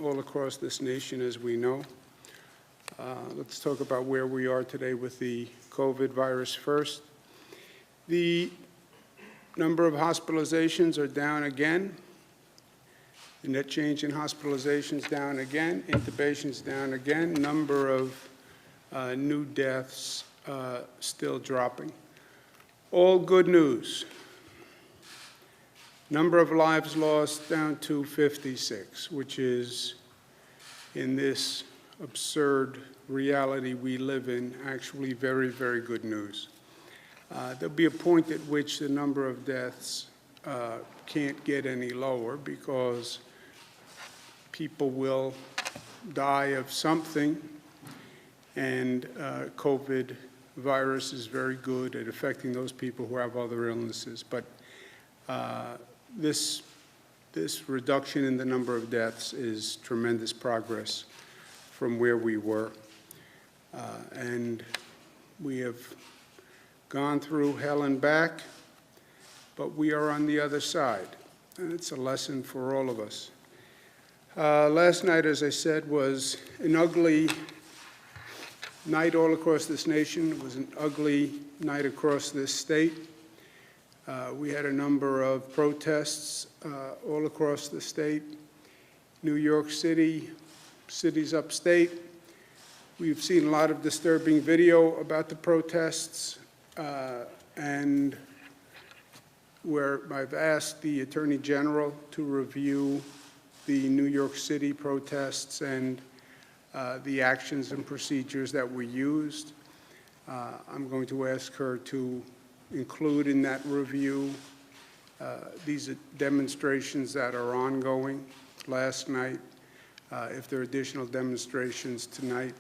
all across this nation, as we know. Let's talk about where we are today with the COVID virus first. The number of hospitalizations are down again. The net change in hospitalizations down again. Intubations down again. Number of new deaths still dropping. All good news. Number of lives lost down to 56, which is, in this absurd reality we live in, actually very, very good news. There'll be a point at which the number of deaths can't get any lower because people will die of something, and COVID virus is very good at affecting those people who have other illnesses. But this reduction in the number of deaths is tremendous progress from where we were. And we have gone through hell and back, but we are on the other side. And it's a lesson for all of us. Last night, as I said, was an ugly night all across this nation. It was an ugly night across this state. We had a number of protests all across the state. New York City, cities upstate. We've seen a lot of disturbing video about the protests, and where I've asked the Attorney General to review the New York City protests and the actions and procedures that were used. I'm going to ask her to include in that review these demonstrations that are ongoing last night, if there are additional demonstrations tonight,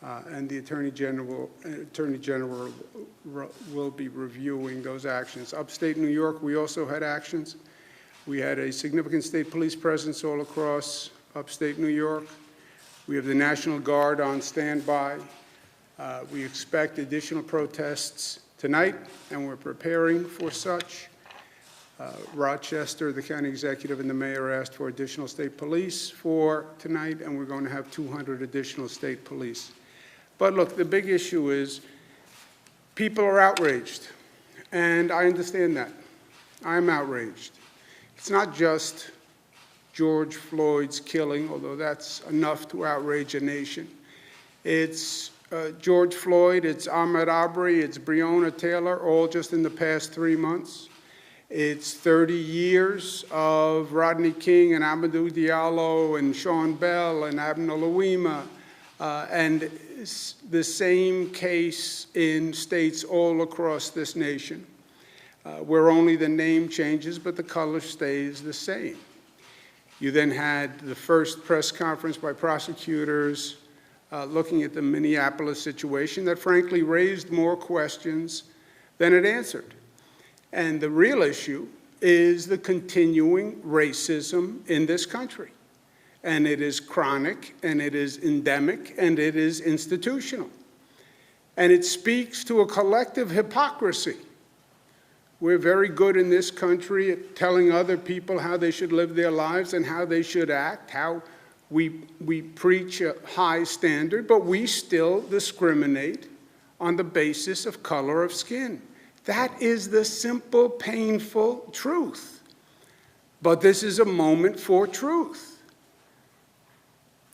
and the Attorney General will be reviewing those actions. Upstate New York, we also had actions. We had a significant state police presence all across upstate New York. We have the National Guard on standby. We expect additional protests tonight, and we're preparing for such. Rochester, the county executive, and the mayor asked for additional state police for tonight, and we're going to have 200 additional state police. But look, the big issue is people are outraged, and I understand that. I'm outraged. It's not just George Floyd's killing, although that's enough to outrage a nation. It's George Floyd, it's Ahmaud Arbery, it's Breonna Taylor, all just in the past 3 months. It's 30 years of Rodney King and Amadou Diallo and Sean Bell and Abner Louima, and the same case in states all across this nation, where only the name changes, but the color stays the same. You then had the first press conference by prosecutors looking at the Minneapolis situation that frankly raised more questions than it answered. And the real issue is the continuing racism in this country. And it is chronic, and it is endemic, and it is institutional. And it speaks to a collective hypocrisy. We're very good in this country at telling other people how they should live their lives and how they should act, how we preach a high standard, but we still discriminate on the basis of color of skin. That is the simple, painful truth. But this is a moment for truth.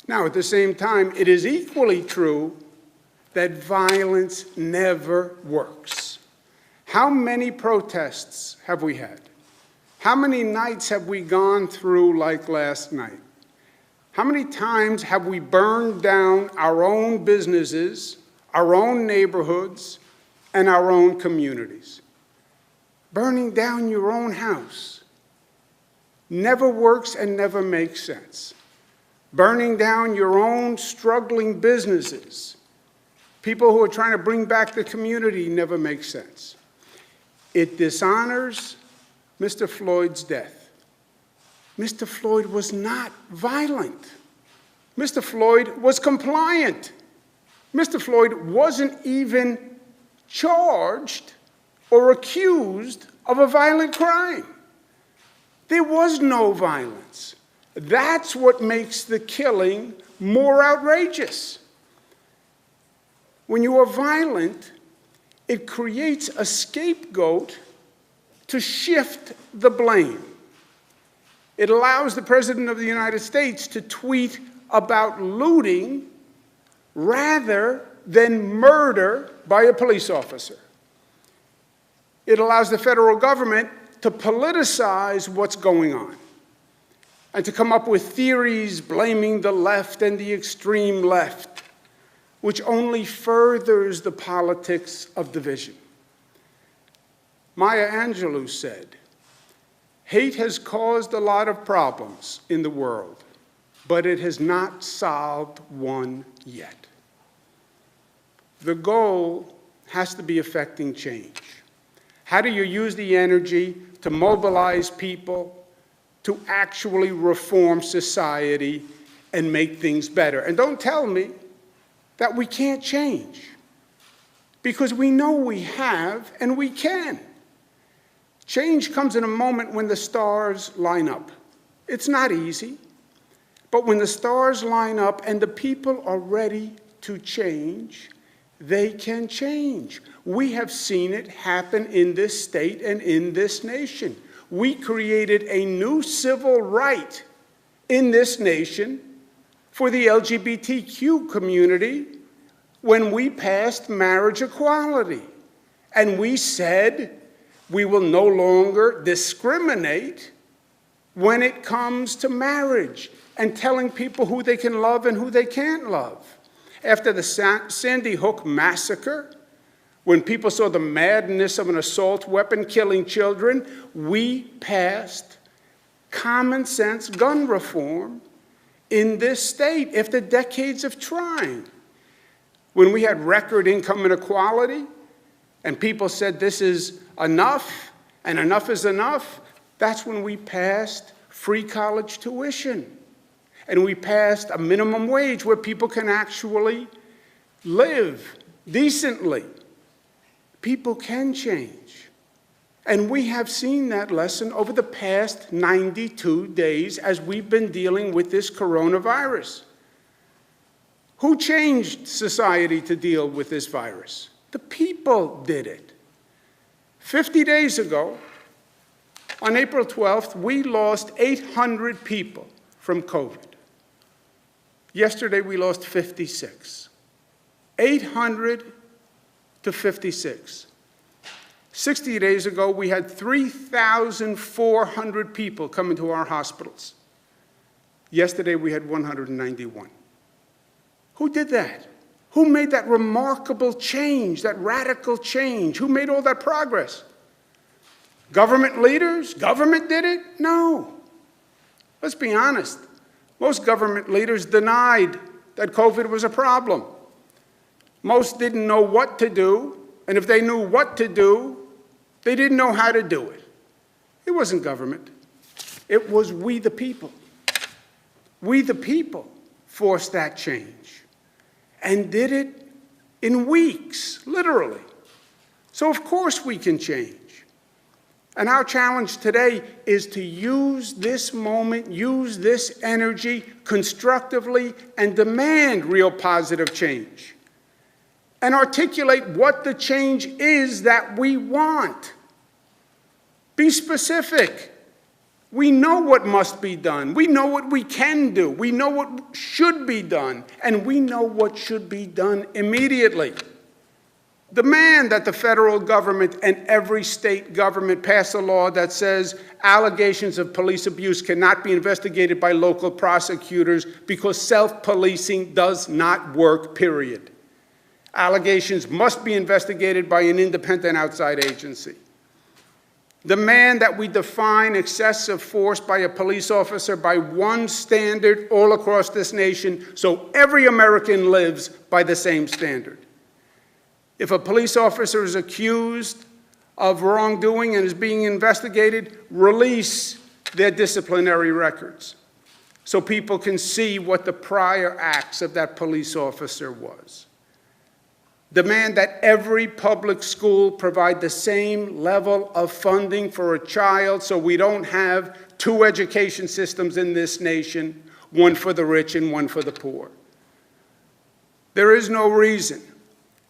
Now, at the same time, it is equally true that violence never works. How many protests have we had? How many nights have we gone through like last night? How many times have we burned down our own businesses, our own neighborhoods, and our own communities? Burning down your own house never works and never makes sense. Burning down your own struggling businesses, people who are trying to bring back the community, never makes sense. It dishonors Mr. Floyd's death. Mr. Floyd was not violent. Mr. Floyd was compliant. Mr. Floyd wasn't even charged or accused of a violent crime. There was no violence. That's what makes the killing more outrageous. When you are violent, it creates a scapegoat to shift the blame. It allows the President of the United States to tweet about looting rather than murder by a police officer. It allows the federal government to politicize what's going on and to come up with theories blaming the left and the extreme left, which only furthers the politics of division. Maya Angelou said, "Hate has caused a lot of problems in the world, but it has not solved one yet." The goal has to be affecting change. How do you use the energy to mobilize people to actually reform society and make things better? And don't tell me that we can't change, because we know we have and we can. Change comes in a moment when the stars line up. It's not easy, but when the stars line up and the people are ready to change, they can change. We have seen it happen in this state and in this nation. We created a new civil right in this nation for the LGBTQ community when we passed marriage equality. And we said we will no longer discriminate when it comes to marriage and telling people who they can love and who they can't love. After the Sandy Hook massacre, when people saw the madness of an assault weapon killing children, we passed common sense gun reform in this state after decades of trying. When we had record income inequality and people said this is enough and enough is enough, that's when we passed free college tuition. And we passed a minimum wage where people can actually live decently. People can change. And we have seen that lesson over the past 92 days as we've been dealing with this coronavirus. Who changed society to deal with this virus? The people did it. 50 days ago, on April 12th, we lost 800 people from COVID. Yesterday, we lost 56. 800 to 56. 60 days ago, we had 3,400 people come into our hospitals. Yesterday, we had 191. Who did that? Who made that remarkable change, that radical change? Who made all that progress? Government leaders? Government did it? No. Let's be honest. Most government leaders denied that COVID was a problem. Most didn't know what to do, and if they knew what to do, they didn't know how to do it. It wasn't government. It was we the people. We the people forced that change and did it in weeks, literally. So of course we can change. And our challenge today is to use this moment, use this energy constructively, and demand real positive change. And articulate what the change is that we want. Be specific. We know what must be done. We know what we can do. We know what should be done. And we know what should be done immediately. Demand that the federal government and every state government pass a law that says allegations of police abuse cannot be investigated by local prosecutors because self-policing does not work, period. Allegations must be investigated by an independent outside agency. Demand that we define excessive force by a police officer by one standard all across this nation so every American lives by the same standard. If a police officer is accused of wrongdoing and is being investigated, release their disciplinary records so people can see what the prior acts of that police officer was. Demand that every public school provide the same level of funding for a child so we don't have two education systems in this nation, one for the rich and one for the poor. There is no reason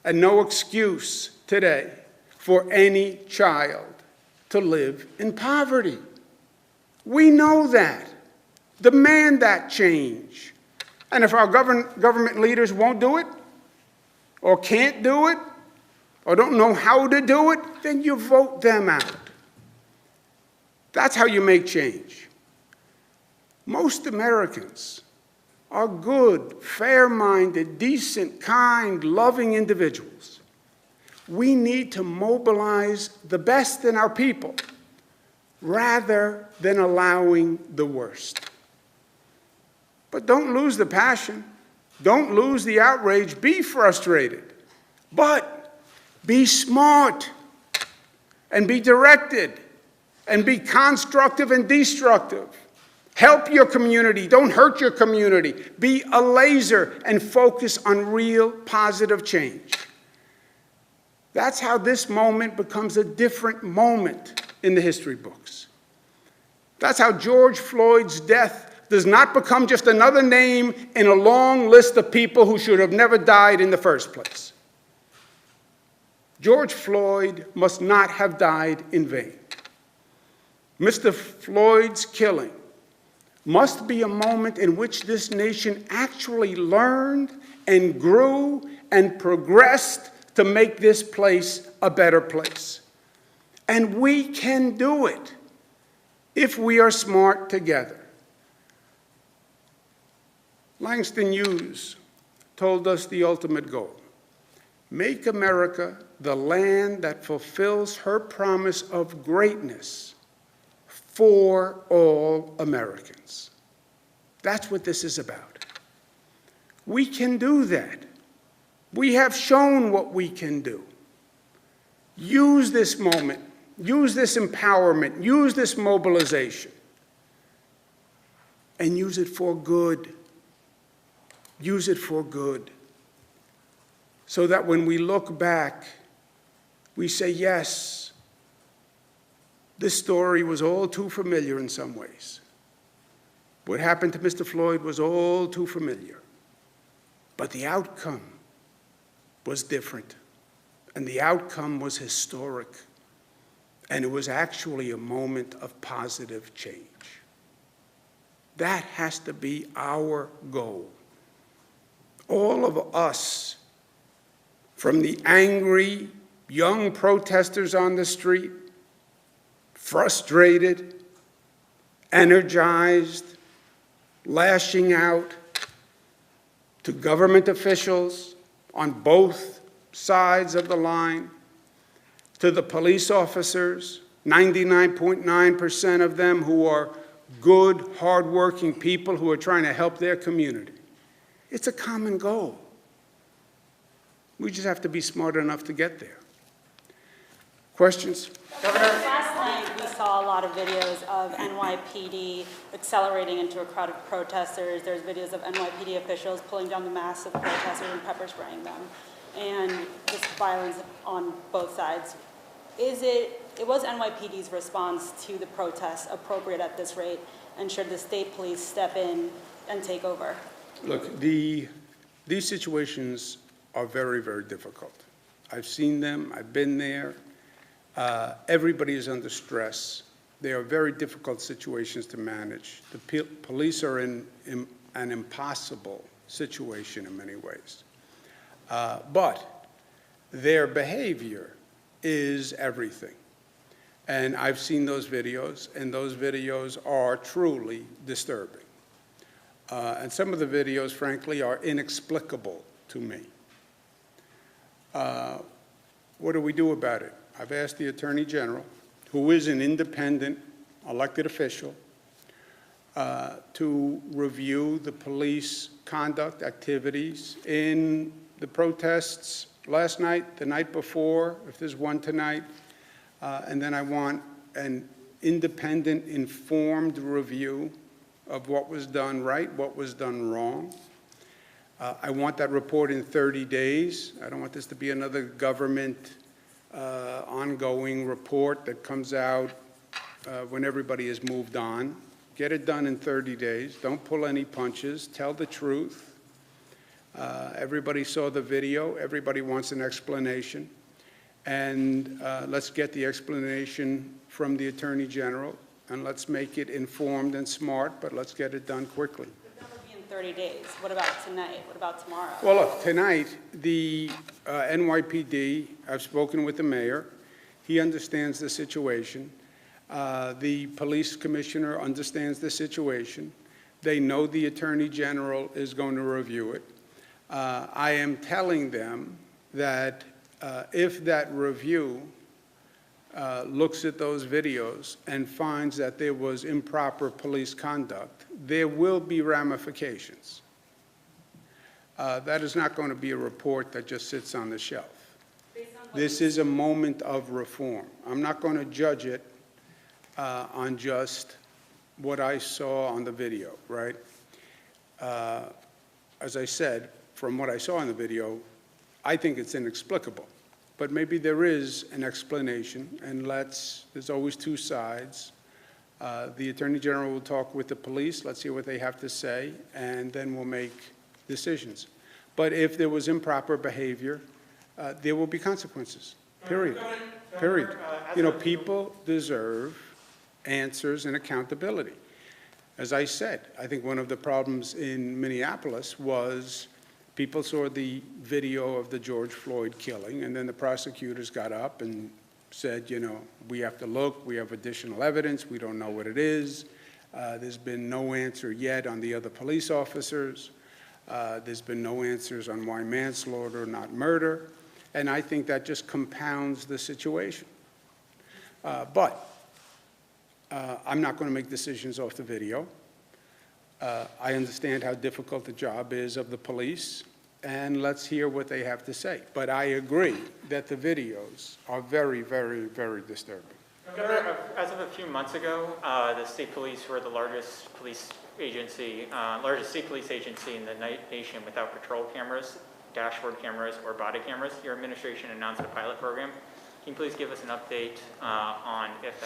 and no excuse today for any child to live in poverty. We know that. Demand that change. And if our government leaders won't do it, or can't do it, or don't know how to do it, then you vote them out. That's how you make change. Most Americans are good, fair-minded, decent, kind, loving individuals. We need to mobilize the best in our people rather than allowing the worst. But don't lose the passion. Don't lose the outrage. Be frustrated. But be smart and be directed and be constructive and destructive. Help your community. Don't hurt your community. Be a laser and focus on real positive change. That's how this moment becomes a different moment in the history books. That's how George Floyd's death does not become just another name in a long list of people who should have never died in the first place. George Floyd must not have died in vain. Mr. Floyd's killing must be a moment in which this nation actually learned and grew and progressed to make this place a better place. And we can do it if we are smart together. Langston Hughes told us the ultimate goal: make America the land that fulfills her promise of greatness for all Americans. That's what this is about. We can do that. We have shown what we can do. Use this moment, use this empowerment, use this mobilization, and use it for good. Use it for good. So that when we look back, we say, yes, this story was all too familiar in some ways. What happened to Mr. Floyd was all too familiar. But the outcome was different. And the outcome was historic. And it was actually a moment of positive change. That has to be our goal. All of us, from the angry young protesters on the street, frustrated, energized, lashing out, to government officials on both sides of the line, to the police officers, 99.9% of them who are good, hardworking people who are trying to help their community. It's a common goal. We just have to be smart enough to get there. Questions? Governor, last night we saw a lot of videos of NYPD accelerating into a crowd of protesters. There's videos of NYPD officials pulling down the masks of protesters and pepper spraying them. And just violence on both sides. It was NYPD's response to the protests appropriate at this rate? And should the state police step in and take over? Look, these situations are very, very difficult. I've seen them. I've been there. Everybody is under stress. They are very difficult situations to manage. The police are in an impossible situation in many ways. But their behavior is everything. And I've seen those videos, and those videos are truly disturbing. And some of the videos, frankly, are inexplicable to me. What do we do about it? I've asked the Attorney General, who is an independent elected official, to review the police conduct activities in the protests last night, the night before, if there's one tonight, and then I want an independent, informed review of what was done right, what was done wrong. I want that report in 30 days. I don't want this to be another government ongoing report that comes out when everybody has moved on. Get it done in 30 days. Don't pull any punches. Tell the truth. Everybody saw the video. Everybody wants an explanation. And let's get the explanation from the Attorney General, and let's make it informed and smart, but let's get it done quickly. That would be in 30 days. What about tonight? What about tomorrow? Well, look, tonight, the NYPD, I've spoken with the mayor. He understands the situation. The police commissioner understands the situation. They know the Attorney General is going to review it. I am telling them that if that review looks at those videos and finds that there was improper police conduct, there will be ramifications. That is not going to be a report that just sits on the shelf. This is a moment of reform. I'm not going to judge it on just what I saw on the video, right? As I said, from what I saw in the video, I think it's inexplicable. But maybe there is an explanation, and there's always two sides. The Attorney General will talk with the police, let's hear what they have to say, and then we'll make decisions. But if there was improper behavior, there will be consequences, period. Period. You know, people deserve answers and accountability. As I said, I think one of the problems in Minneapolis was people saw the video of the George Floyd killing, and then the prosecutors got up and said, you know, we have to look, we have additional evidence, we don't know what it is. There's been no answer yet on the other police officers. There's been no answers on why manslaughter, not murder. And I think that just compounds the situation. But I'm not going to make decisions off the video. I understand how difficult the job is of the police, and let's hear what they have to say. But I agree that the videos are very, very, very disturbing. Governor, as of a few months ago, the state police were the largest state police agency in the nation without patrol cameras, dashboard cameras, or body cameras. Your administration announced a pilot program. Can you please give us an update on if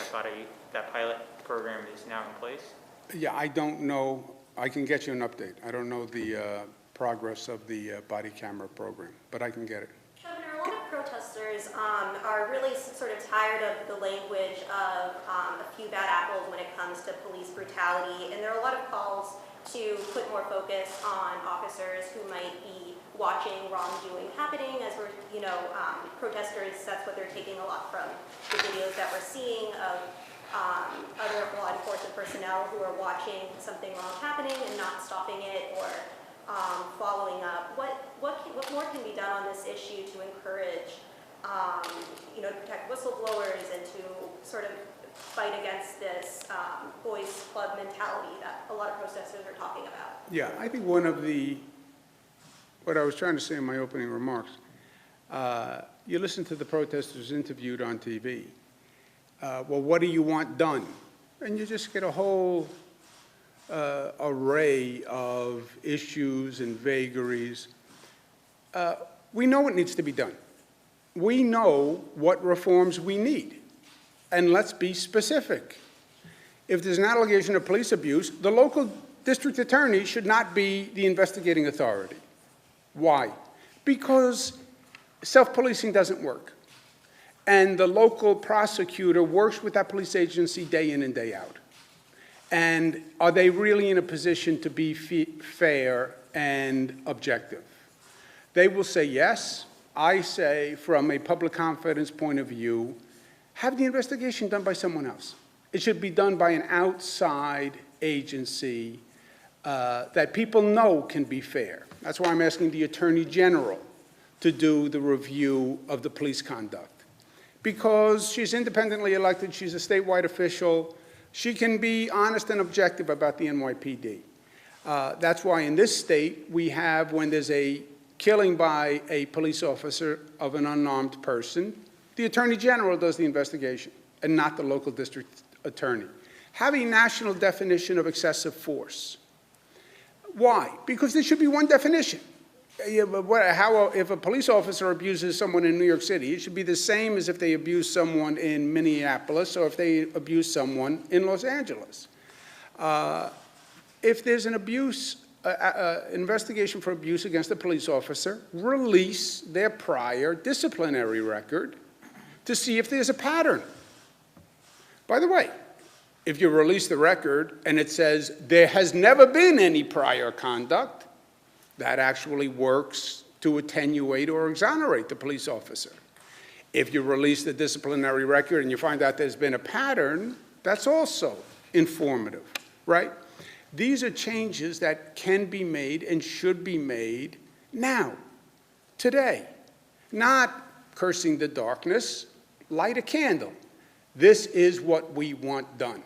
that pilot program is now in place? Yeah, I don't know. I can get you an update. I don't know the progress of the body camera program, but I can get it. Governor, a lot of protesters are really sort of tired of the language of a few bad apples when it comes to police brutality, and there are a lot of calls to put more focus on officers who might be watching wrongdoing happening. As we're, protesters, that's what they're taking a lot from the videos that we're seeing of other law enforcement personnel who are watching something wrong happening and not stopping it or following up. What more can be done on this issue to encourage, to protect whistleblowers and to sort of fight against this boys club mentality that a lot of protesters are talking about? Yeah, I think what I was trying to say in my opening remarks, you listen to the protesters interviewed on TV. Well, what do you want done? And you just get a whole array of issues and vagaries. We know what needs to be done. We know what reforms we need. And let's be specific. If there's an allegation of police abuse, the local district attorney should not be the investigating authority. Why? Because self-policing doesn't work. And the local prosecutor works with that police agency day in and day out. And are they really in a position to be fair and objective? They will say yes. I say, from a public confidence point of view, have the investigation done by someone else. It should be done by an outside agency that people know can be fair. That's why I'm asking the Attorney General to do the review of the police conduct. Because she's independently elected, she's a statewide official, she can be honest and objective about the NYPD. That's why in this state we have, when there's a killing by a police officer of an unarmed person, the Attorney General does the investigation and not the local district attorney. Have a national definition of excessive force. Why? Because there should be one definition. Yeah, but if a police officer abuses someone in New York City, it should be the same as if they abuse someone in Minneapolis or if they abuse someone in Los Angeles. If there's an investigation for abuse against a police officer, release their prior disciplinary record to see if there's a pattern. By the way, if you release the record and it says there has never been any prior conduct, that actually works to attenuate or exonerate the police officer. If you release the disciplinary record and you find out there's been a pattern, that's also informative, right? These are changes that can be made and should be made now, today. Not cursing the darkness, light a candle. This is what we want done.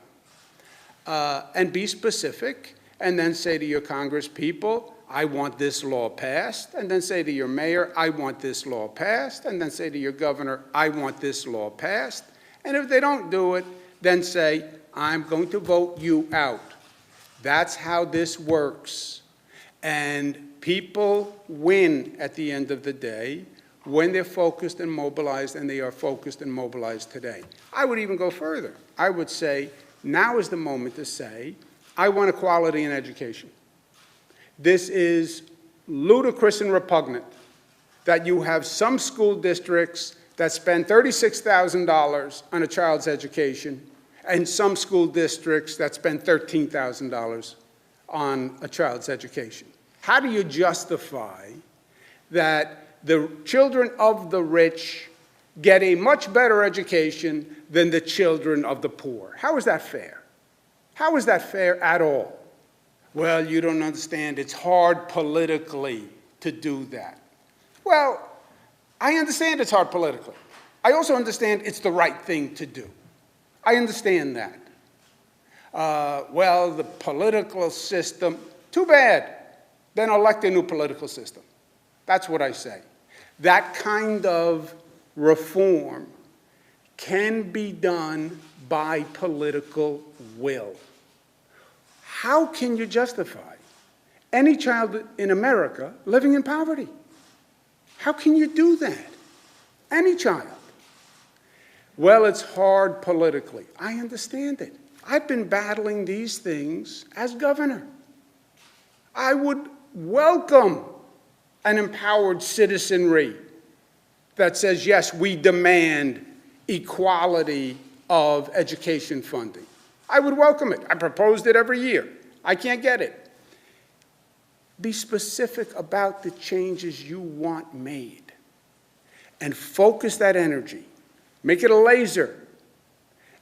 And be specific, and then say to your Congress people, I want this law passed, and then say to your mayor, I want this law passed, and then say to your governor, I want this law passed. And if they don't do it, then say, I'm going to vote you out. That's how this works. And people win at the end of the day when they're focused and mobilized, and they are focused and mobilized today. I would even go further. I would say, now is the moment to say, I want equality in education. This is ludicrous and repugnant that you have some school districts that spend $36,000 on a child's education and some school districts that spend $13,000 on a child's education. How do you justify that the children of the rich get a much better education than the children of the poor? How is that fair? How is that fair at all? Well, you don't understand. It's hard politically to do that. Well, I understand it's hard politically. I also understand it's the right thing to do. I understand that. Well, the political system, too bad. Then elect a new political system. That's what I say. That kind of reform can be done by political will. How can you justify any child in America living in poverty? How can you do that? Any child. Well, it's hard politically. I understand it. I've been battling these things as governor. I would welcome an empowered citizenry that says, yes, we demand equality of education funding. I would welcome it. I proposed it every year. I can't get it. Be specific about the changes you want made and focus that energy. Make it a laser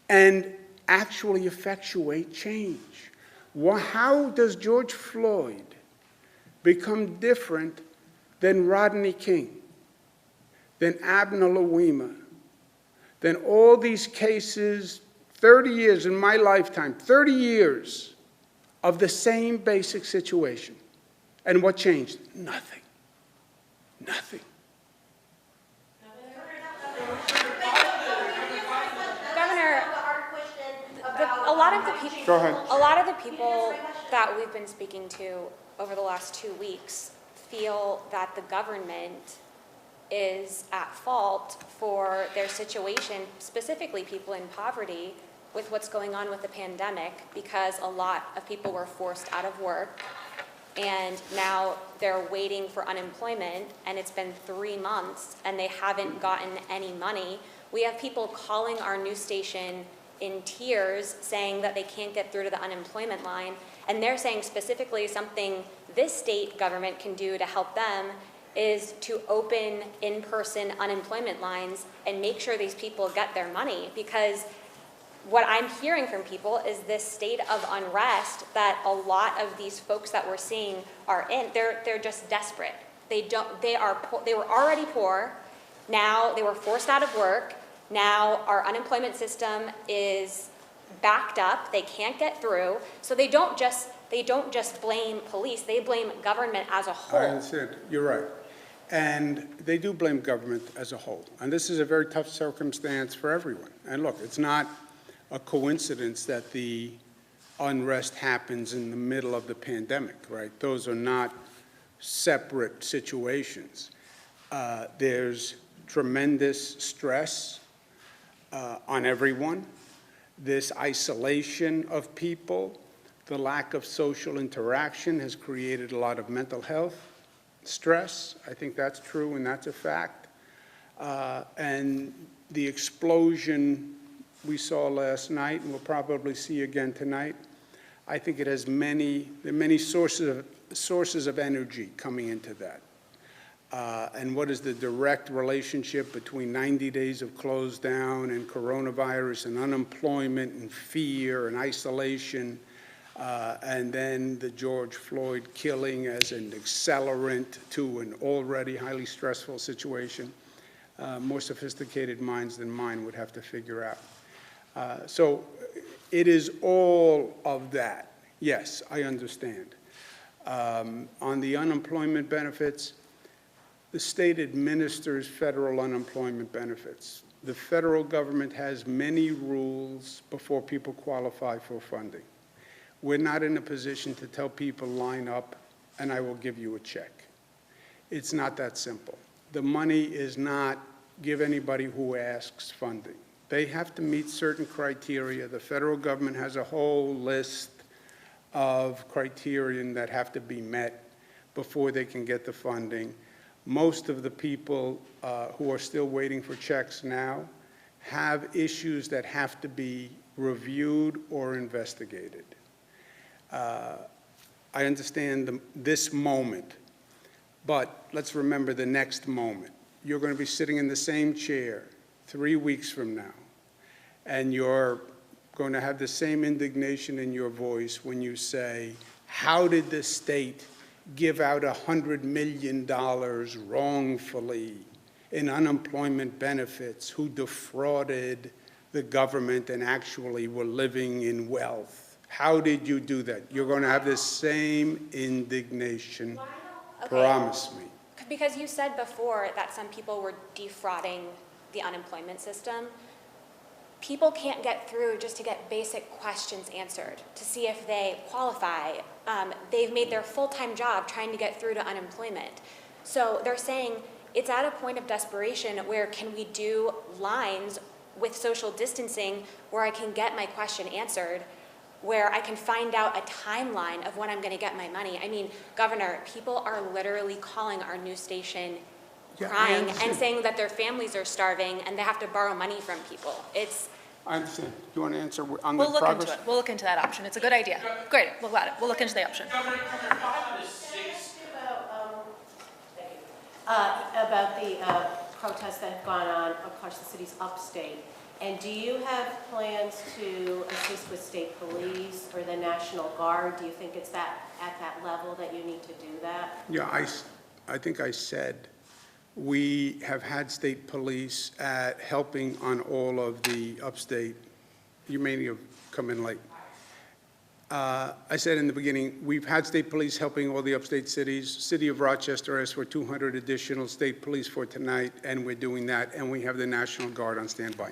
and actually effectuate change. How does George Floyd become different than Rodney King, than Abner Louima, than all these cases, 30 years in my lifetime, 30 years of the same basic situation? And what changed? Nothing. Nothing. Governor, a lot of the people. Go ahead. A lot of the people that we've been speaking to over the last 2 weeks feel that the government is at fault for their situation, specifically people in poverty, with what's going on with the pandemic, because a lot of people were forced out of work and now they're waiting for unemployment, and it's been 3 months and they haven't gotten any money. We have people calling our news station in tears saying that they can't get through to the unemployment line, and they're saying specifically something this state government can do to help them is to open in-person unemployment lines and make sure these people get their money, because what I'm hearing from people is this state of unrest that a lot of these folks that we're seeing are in. They're just desperate. They were already poor. Now they were forced out of work. Now our unemployment system is backed up. They can't get through. So they don't just blame police. They blame government as a whole. I understand. You're right. And they do blame government as a whole. And this is a very tough circumstance for everyone. And look, it's not a coincidence that the unrest happens in the middle of the pandemic, right? Those are not separate situations. There's tremendous stress on everyone. This isolation of people, the lack of social interaction has created a lot of mental health stress. I think that's true and that's a fact. And the explosion we saw last night and we'll probably see again tonight, I think it has many sources of energy coming into that. And what is the direct relationship between 90 days of close down and coronavirus and unemployment and fear and isolation, and then the George Floyd killing as an accelerant to an already highly stressful situation? More sophisticated minds than mine would have to figure out. So it is all of that. Yes, I understand. On the unemployment benefits, the state administers federal unemployment benefits. The federal government has many rules before people qualify for funding. We're not in a position to tell people line up and I will give you a check. It's not that simple. The money is not give anybody who asks funding. They have to meet certain criteria. The federal government has a whole list of criterion that have to be met before they can get the funding. Most of the people who are still waiting for checks now have issues that have to be reviewed or investigated. I understand this moment, but let's remember the next moment. You're going to be sitting in the same chair 3 weeks from now, and you're going to have the same indignation in your voice when you say, how did the state give out $100 million wrongfully in unemployment benefits, who defrauded the government and actually were living in wealth? How did you do that? You're going to have the same indignation. Okay. Promise me. Because you said before that some people were defrauding the unemployment system. People can't get through just to get basic questions answered, to see if they qualify. They've made their full-time job trying to get through to unemployment. So they're saying it's at a point of desperation where can we do lines with social distancing where I can get my question answered, where I can find out a timeline of when I'm going to get my money. I mean, Governor, people are literally calling our news station crying and saying that their families are starving and they have to borrow money from people. I understand. You want to answer on We'll the look into progress? it. We'll look into that option. It's a good idea. Great. We'll got it. We'll look into the option. About the protests that have gone on across the city's upstate. And do you have plans to assist with state police or the National Guard? Do you think it's at that level that you need to do that? Yeah, I think I said we have had state police at helping on all of the upstate. You may have come in late. I said in the beginning, we've had state police helping all the upstate cities. City of Rochester asked for 200 additional state police for tonight, and we're doing that, and we have the National Guard on standby.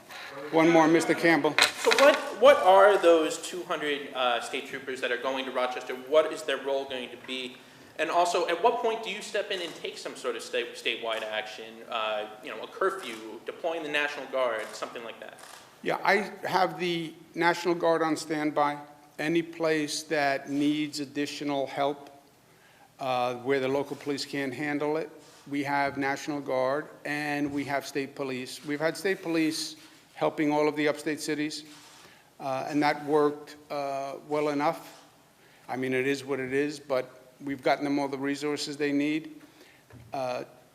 One more, Mr. Campbell. So what are those 200 state troopers that are going to Rochester? What is their role going to be? And also, at what point do you step in and take some sort of statewide action, a curfew, deploying the National Guard, something like that? Yeah, I have the National Guard on standby. Any place that needs additional help where the local police can't handle it, we have National Guard and we have state police. We've had state police helping all of the upstate cities, and that worked well enough. I mean, it is what it is, but we've gotten them all the resources they need.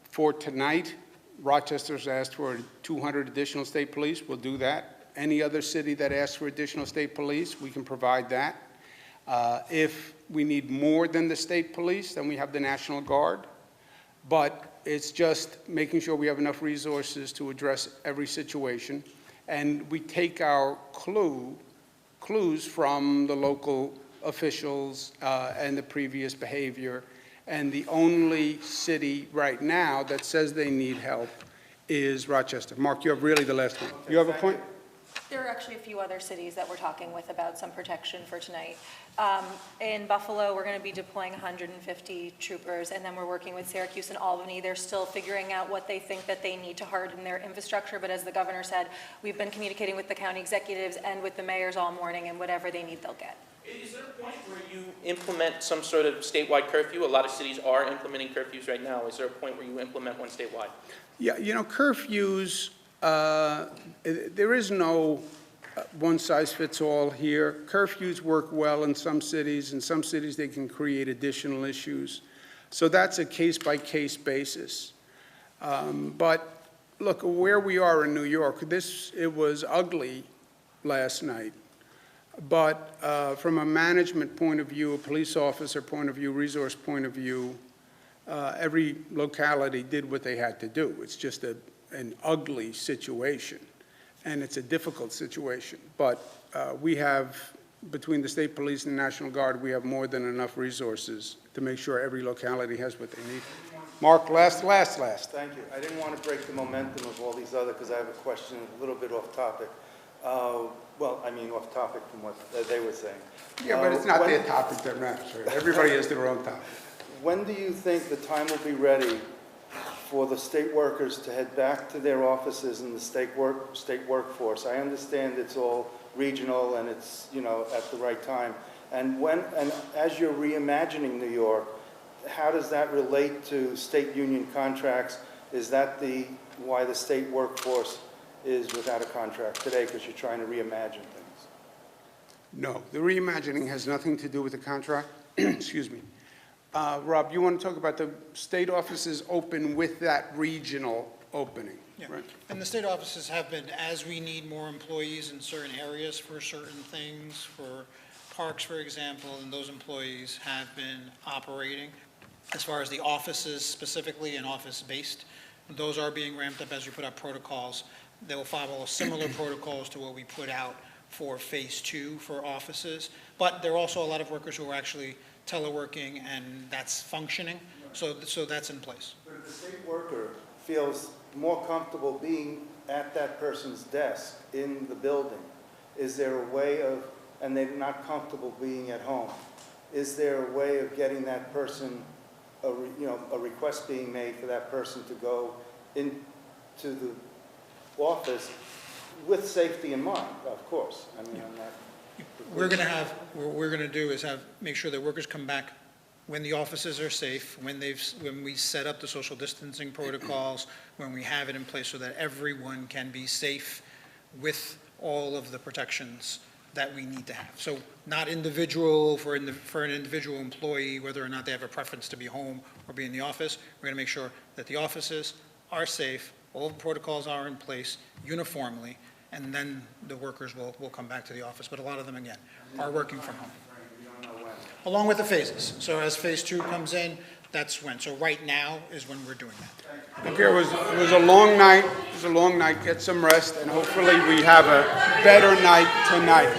For tonight, Rochester's asked for 200 additional state police. We'll do that. Any other city that asks for additional state police, we can provide that. If we need more than the state police, then we have the National Guard. But it's just making sure we have enough resources to address every situation. And we take our clues from the local officials and the previous behavior. And the only city right now that says they need help is Rochester. Mark, you have really the last one. You have a point? There are actually a few other cities that we're talking with about some protection for tonight. In Buffalo, we're going to be deploying 150 troopers, and then we're working with Syracuse and Albany. They're still figuring out what they think that they need to harden their infrastructure, but as the governor said, we've been communicating with the county executives and with the mayors all morning, and whatever they need, they'll get. Is there a point where you implement some sort of statewide curfew? A lot of cities are implementing curfews right now. Is there a point where you implement one statewide? Yeah, curfews, there is no one-size-fits-all here. Curfews work well in some cities. In some cities, they can create additional issues. So that's a case-by-case basis. But look, where we are in New York, it was ugly last night. But from a management point of view, a police officer point of view, resource point of view, every locality did what they had to do. It's just an ugly situation, and it's a difficult situation. But we have, between the state police and the National Guard, we have more than enough resources to make sure every locality has what they need. Mark, last. Thank you. I didn't want to break the momentum of all these other, because I have a question a little bit off topic. Well, I mean off topic from what they were saying. Yeah, but it's not their topic that matters. Right? Everybody has their own topic. When do you think the time will be ready for the state workers to head back to their offices in the state workforce? I understand it's all regional and it's, at the right time. And as you're reimagining New York, how does that relate to state union contracts? Is that why the state workforce is without a contract today, because you're trying to reimagine things? No, the reimagining has nothing to do with the contract. Excuse me. Rob, you want to talk about the state offices open with that regional opening? Yeah, right? And the state offices have been, as we need more employees in certain areas for certain things, for parks, for example, and those employees have been operating. As far as the offices specifically and office-based, those are being ramped up as we put out protocols. They will follow similar protocols to what we put out for phase 2 for offices. But there are also a lot of workers who are actually teleworking, and that's functioning. So that's in place. But if the state worker feels more comfortable being at that person's desk in the building, is there a way of, and they're not comfortable being at home, is there a way of getting that person, a request being made for that person to go into the office with safety in mind, of course? I mean, I'm not... What we're going to do is make sure that workers come back when the offices are safe, when we set up the social distancing protocols, when we have it in place so that everyone can be safe with all of the protections that we need to have. So not individual for an individual employee, whether or not they have a preference to be home or be in the office. We're going to make sure that the offices are safe, all the protocols are in place uniformly, and then the workers will come back to the office. But a lot of them, again, are working from home. Along with the phases. So as phase 2 comes in, that's when. So right now is when we're doing that. Okay, it was a long night. It was a long night. Get some rest, and hopefully we have a better night tonight.